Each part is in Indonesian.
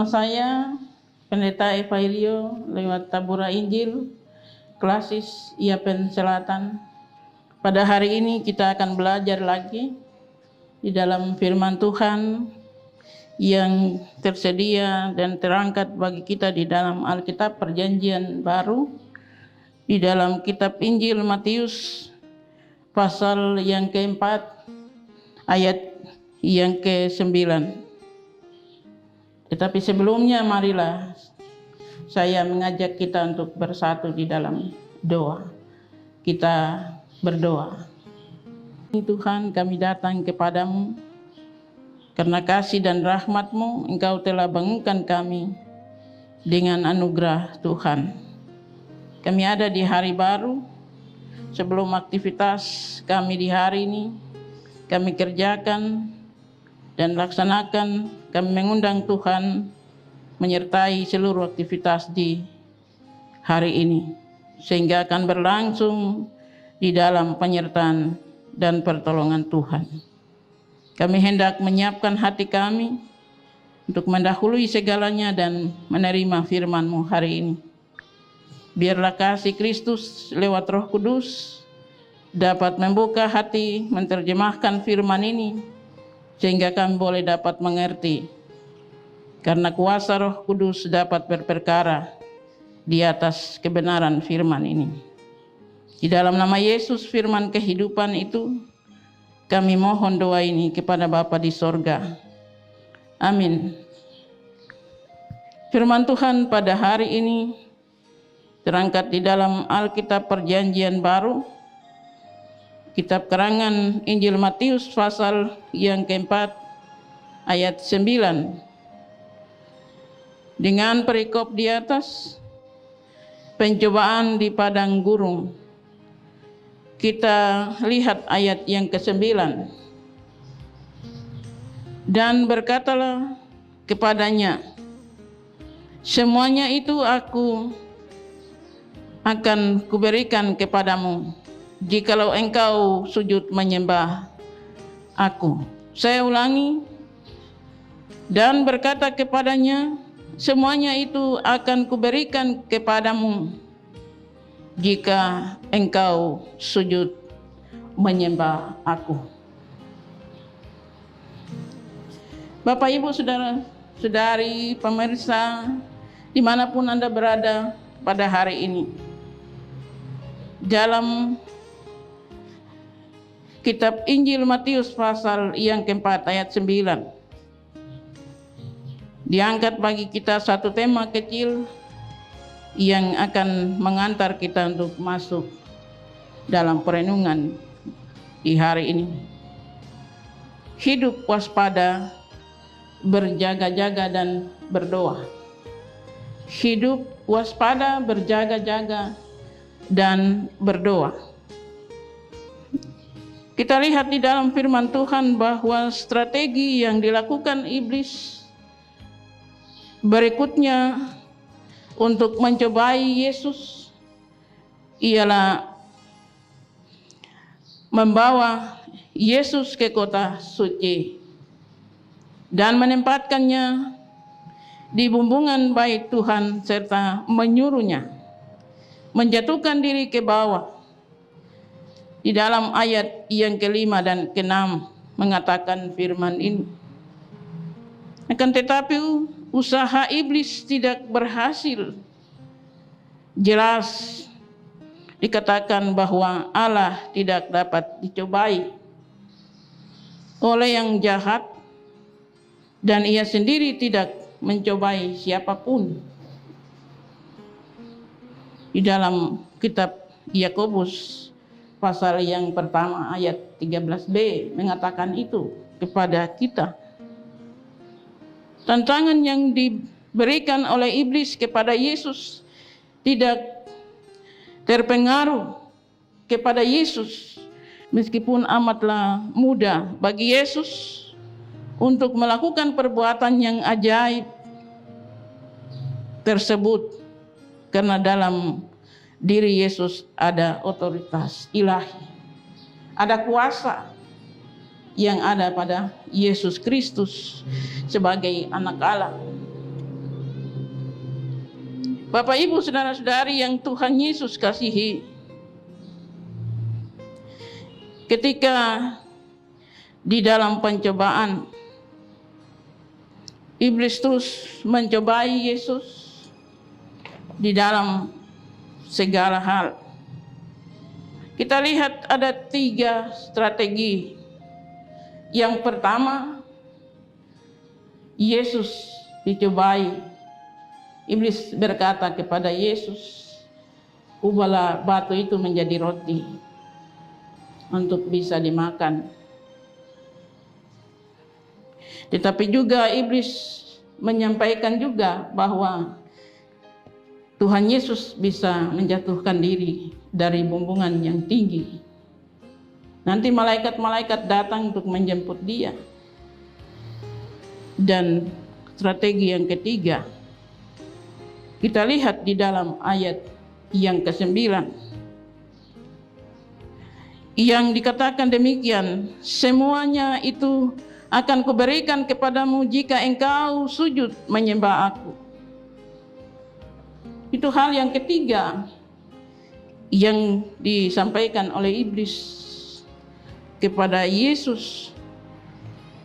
Bersama saya, Pendeta Evailio, lewat Tabura Injil, Klasis Iapen Selatan. Pada hari ini kita akan belajar lagi di dalam firman Tuhan yang tersedia dan terangkat bagi kita di dalam Alkitab Perjanjian Baru, di dalam kitab Injil Matius pasal yang keempat ayat yang ke-9. Tetapi sebelumnya marilah saya mengajak kita untuk bersatu di dalam doa. Kita berdoa. Tuhan, kami datang kepadamu karena kasih dan rahmat-Mu, Engkau telah bangunkan kami dengan anugerah Tuhan. Kami ada di hari baru, sebelum aktivitas kami di hari ini, kami kerjakan dan laksanakan. Kami mengundang Tuhan menyertai seluruh aktivitas di hari ini, sehingga akan berlangsung di dalam penyertaan dan pertolongan Tuhan. Kami hendak menyiapkan hati kami untuk mendahului segalanya dan menerima firman-Mu hari ini. Biarlah kasih Kristus lewat Roh Kudus dapat membuka hati, menerjemahkan firman ini, sehingga kami boleh dapat mengerti. Karena kuasa Roh Kudus dapat berperkara di atas kebenaran firman ini. Di dalam nama Yesus, firman kehidupan itu, kami mohon doa ini kepada Bapa di sorga. Amin. Firman Tuhan pada hari ini terangkat di dalam Alkitab Perjanjian Baru, kitab Keterangan Injil Matius pasal yang keempat ayat 9. Dengan perikop di atas, pencobaan di padang gurun. Kita lihat ayat yang ke-9. Dan berkatalah kepadanya, semuanya itu aku akan kuberikan kepadamu, jikalau engkau sujud menyembah aku. Saya ulangi. Dan berkata kepadanya, semuanya itu akan kuberikan kepadamu, jika engkau sujud menyembah aku. Bapak, Ibu, saudara-saudari, pemirsa, dimanapun Anda berada pada hari ini, dalam kitab Injil Matius pasal yang keempat ayat 9 diangkat bagi kita satu tema kecil yang akan mengantar kita untuk masuk dalam perenungan di hari ini. Hidup waspada, berjaga-jaga dan berdoa. Hidup waspada, berjaga-jaga dan berdoa. Kita lihat di dalam firman Tuhan bahwa strategi yang dilakukan iblis berikutnya untuk mencobai Yesus ialah membawa Yesus ke kota suci dan menempatkannya di bumbungan bait Tuhan serta menyuruhnya menjatuhkan diri ke bawah. Di dalam ayat yang ke-5 dan ke-6 mengatakan firman ini. Akan tetapi usaha iblis tidak berhasil. Jelas dikatakan bahwa Allah tidak dapat dicobai oleh yang jahat, dan ia sendiri tidak mencobai siapapun. Di dalam kitab Yakobus pasal yang pertama ayat 13b mengatakan itu kepada kita. Tantangan yang diberikan oleh iblis kepada Yesus tidak terpengaruh kepada Yesus, meskipun amatlah mudah bagi Yesus untuk melakukan perbuatan yang ajaib tersebut, karena dalam diri Yesus ada otoritas ilahi, ada kuasa yang ada pada Yesus Kristus sebagai anak Allah. Bapak Ibu saudara-saudari yang Tuhan Yesus kasihi, ketika di dalam pencobaan iblis terus mencobai Yesus di dalam segala hal. Kita lihat ada 3 strategi. Yang pertama, Yesus dicobai. Iblis berkata kepada Yesus, ubahlah batu itu menjadi roti untuk bisa dimakan. Tetapi juga iblis menyampaikan juga bahwa Tuhan Yesus bisa menjatuhkan diri dari bumbungan yang tinggi. Nanti malaikat-malaikat datang untuk menjemput dia. Dan strategi yang ketiga, kita lihat di dalam ayat yang ke-9. Yang dikatakan demikian, semuanya itu akan kuberikan kepadamu jika engkau sujud menyembah aku. Itu hal yang ketiga yang disampaikan oleh iblis kepada Yesus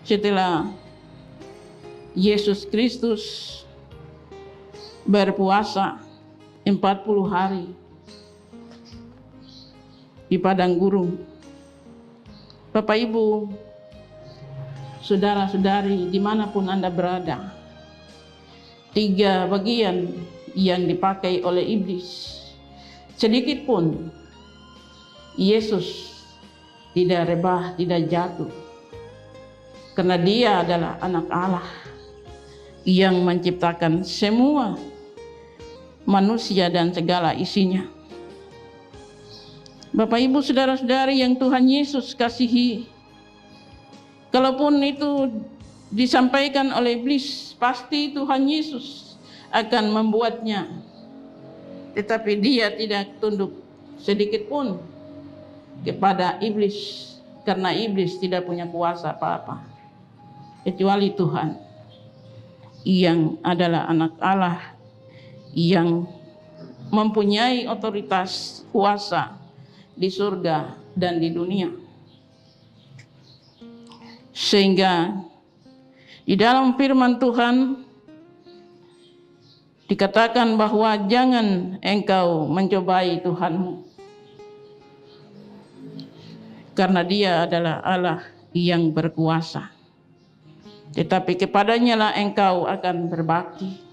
setelah Yesus Kristus berpuasa 40 hari di padang gurun. Bapak Ibu, saudara-saudari dimanapun Anda berada, 3 bagian yang dipakai oleh iblis, sedikit pun Yesus tidak rebah, tidak jatuh, karena dia adalah anak Allah yang menciptakan semua manusia dan segala isinya. Bapak Ibu saudara-saudari yang Tuhan Yesus kasihi, kalaupun itu disampaikan oleh iblis, pasti Tuhan Yesus akan membuatnya. Tetapi dia tidak tunduk sedikit pun kepada iblis, karena iblis tidak punya kuasa apa-apa kecuali Tuhan yang adalah anak Allah yang mempunyai otoritas kuasa di surga dan di dunia. Sehingga di dalam firman Tuhan dikatakan bahwa jangan engkau mencobai Tuhanmu, karena dia adalah Allah yang berkuasa. Tetapi kepadanya lah engkau akan berbakti.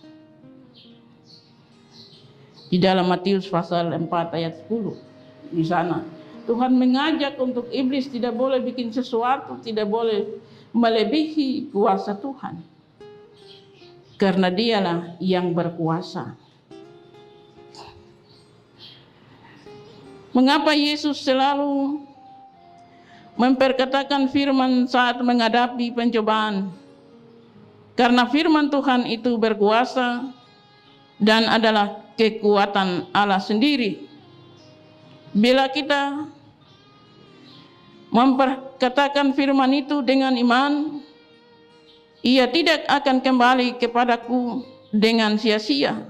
Di dalam Matius pasal 4 ayat 10, di sana Tuhan mengajak untuk iblis tidak boleh bikin sesuatu, tidak boleh melebihi kuasa Tuhan, karena dialah yang berkuasa. Mengapa Yesus selalu memperkatakan firman saat menghadapi pencobaan? Karena firman Tuhan itu berkuasa dan adalah kekuatan Allah sendiri. Bila kita memperkatakan firman itu dengan iman, ia tidak akan kembali kepadaku dengan sia-sia,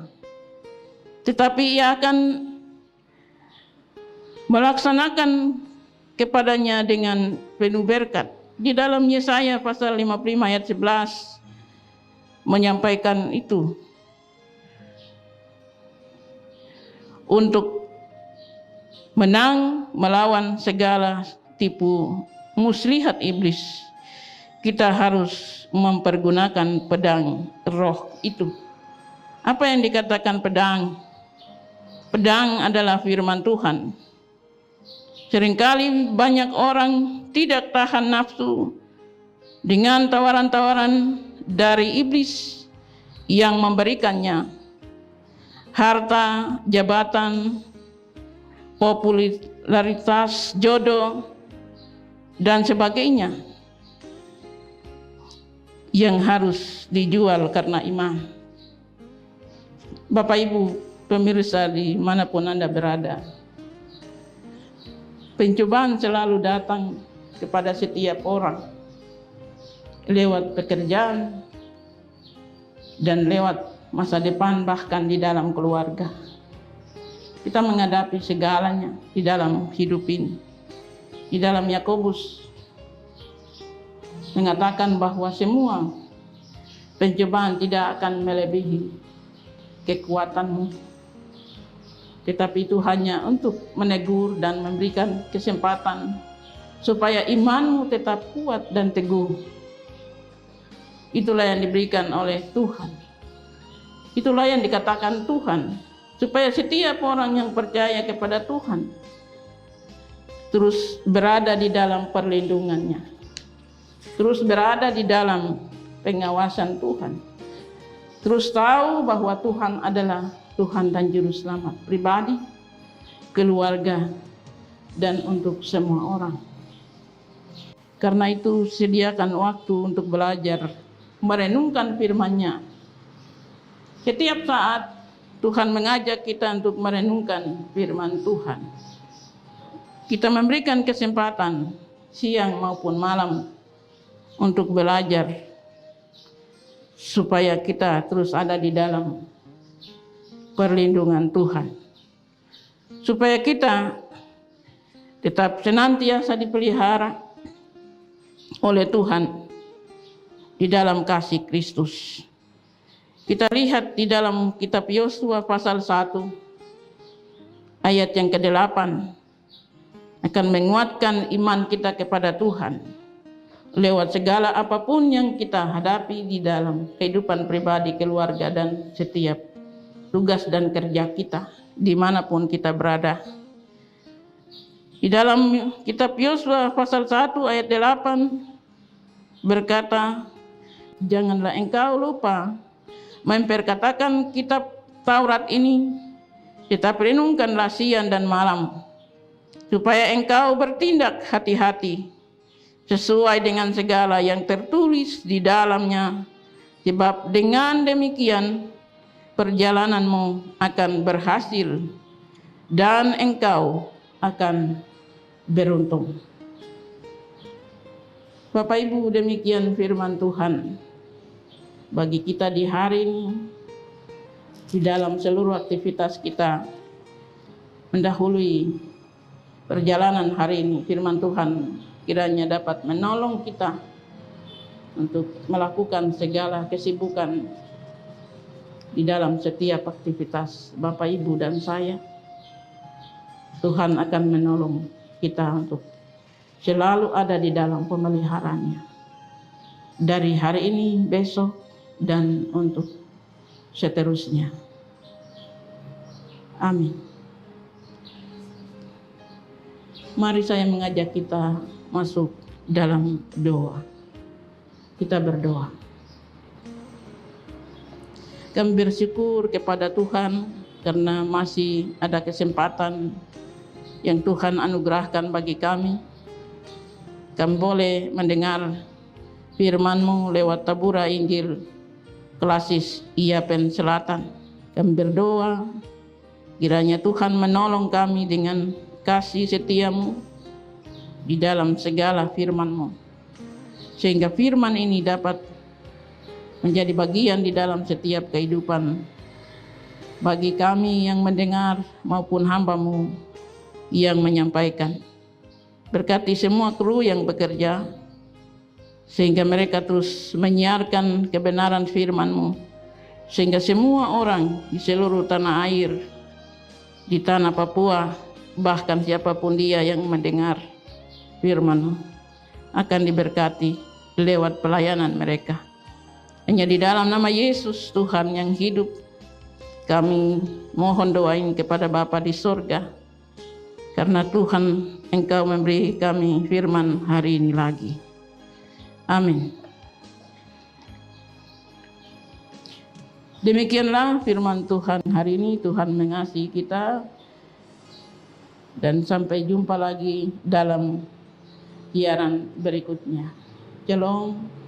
tetapi ia akan melaksanakan kepadanya dengan penuh berkat. Di dalam Yesaya pasal 55 ayat 11 menyampaikan itu, untuk menang melawan segala tipu muslihat iblis, kita harus mempergunakan pedang roh itu. Apa yang dikatakan pedang? Pedang adalah firman Tuhan. Seringkali banyak orang tidak tahan nafsu dengan tawaran-tawaran dari iblis yang memberikannya harta, jabatan, popularitas, jodoh, dan sebagainya yang harus dijual karena iman. Bapak Ibu pemirsa dimanapun Anda berada, pencobaan selalu datang kepada setiap orang lewat pekerjaan dan lewat masa depan, bahkan di dalam keluarga. Kita menghadapi segalanya di dalam hidup ini. Di dalam Yakobus mengatakan bahwa semua pencobaan tidak akan melebihi kekuatanmu, tetapi itu hanya untuk menegur dan memberikan kesempatan supaya imanmu tetap kuat dan teguh. Itulah yang diberikan oleh Tuhan. Itulah yang dikatakan Tuhan, supaya setiap orang yang percaya kepada Tuhan terus berada di dalam perlindungannya, terus berada di dalam pengawasan Tuhan, terus tahu bahwa Tuhan adalah Tuhan dan Juru Selamat pribadi, keluarga, dan untuk semua orang. Karena itu sediakan waktu untuk belajar, merenungkan firman-Nya. Setiap saat Tuhan mengajak kita untuk merenungkan firman Tuhan. Kita memberikan kesempatan siang maupun malam untuk belajar, supaya kita terus ada di dalam perlindungan Tuhan, supaya kita tetap senantiasa dipelihara oleh Tuhan di dalam kasih Kristus. Kita lihat di dalam kitab Yosua pasal 1 ayat yang ke-8 akan menguatkan iman kita kepada Tuhan lewat segala apapun yang kita hadapi di dalam kehidupan pribadi, keluarga, dan setiap tugas dan kerja kita dimanapun kita berada. Di dalam kitab Yosua pasal 1 ayat 8 berkata, janganlah engkau lupa memperkatakan kitab Taurat ini, tetapi renungkanlah siang dan malam, supaya engkau bertindak hati-hati sesuai dengan segala yang tertulis di dalamnya, sebab dengan demikian perjalananmu akan berhasil dan engkau akan beruntung. Bapak Ibu, demikian firman Tuhan bagi kita di hari ini, di dalam seluruh aktivitas kita mendahului perjalanan hari ini. Firman Tuhan kiranya dapat menolong kita untuk melakukan segala kesibukan di dalam setiap aktivitas Bapak, Ibu, dan saya. Tuhan akan menolong kita untuk selalu ada di dalam pemeliharaannya, dari hari ini, besok, dan untuk seterusnya. Amin. Mari saya mengajak kita masuk dalam doa. Kita berdoa. Kami bersyukur kepada Tuhan karena masih ada kesempatan yang Tuhan anugerahkan bagi kami. Kami boleh mendengar firman-Mu lewat tabura Injil Klasis Iapen Selatan. Kami berdoa kiranya Tuhan menolong kami dengan kasih setia-Mu di dalam segala firman-Mu, sehingga firman ini dapat menjadi bagian di dalam setiap kehidupan bagi kami yang mendengar maupun hamba-Mu yang menyampaikan. Berkati semua kru yang bekerja, sehingga mereka terus menyiarkan kebenaran firman-Mu, sehingga semua orang di seluruh tanah air, di tanah Papua, bahkan siapapun dia yang mendengar firman-Mu akan diberkati lewat pelayanan mereka. Hanya di dalam nama Yesus Tuhan yang hidup, kami mohon doain kepada Bapa di sorga, karena Tuhan Engkau memberi kami firman hari ini lagi. Amin. Demikianlah firman Tuhan hari ini. Tuhan mengasihi kita, dan sampai jumpa lagi dalam siaran berikutnya. Shalom.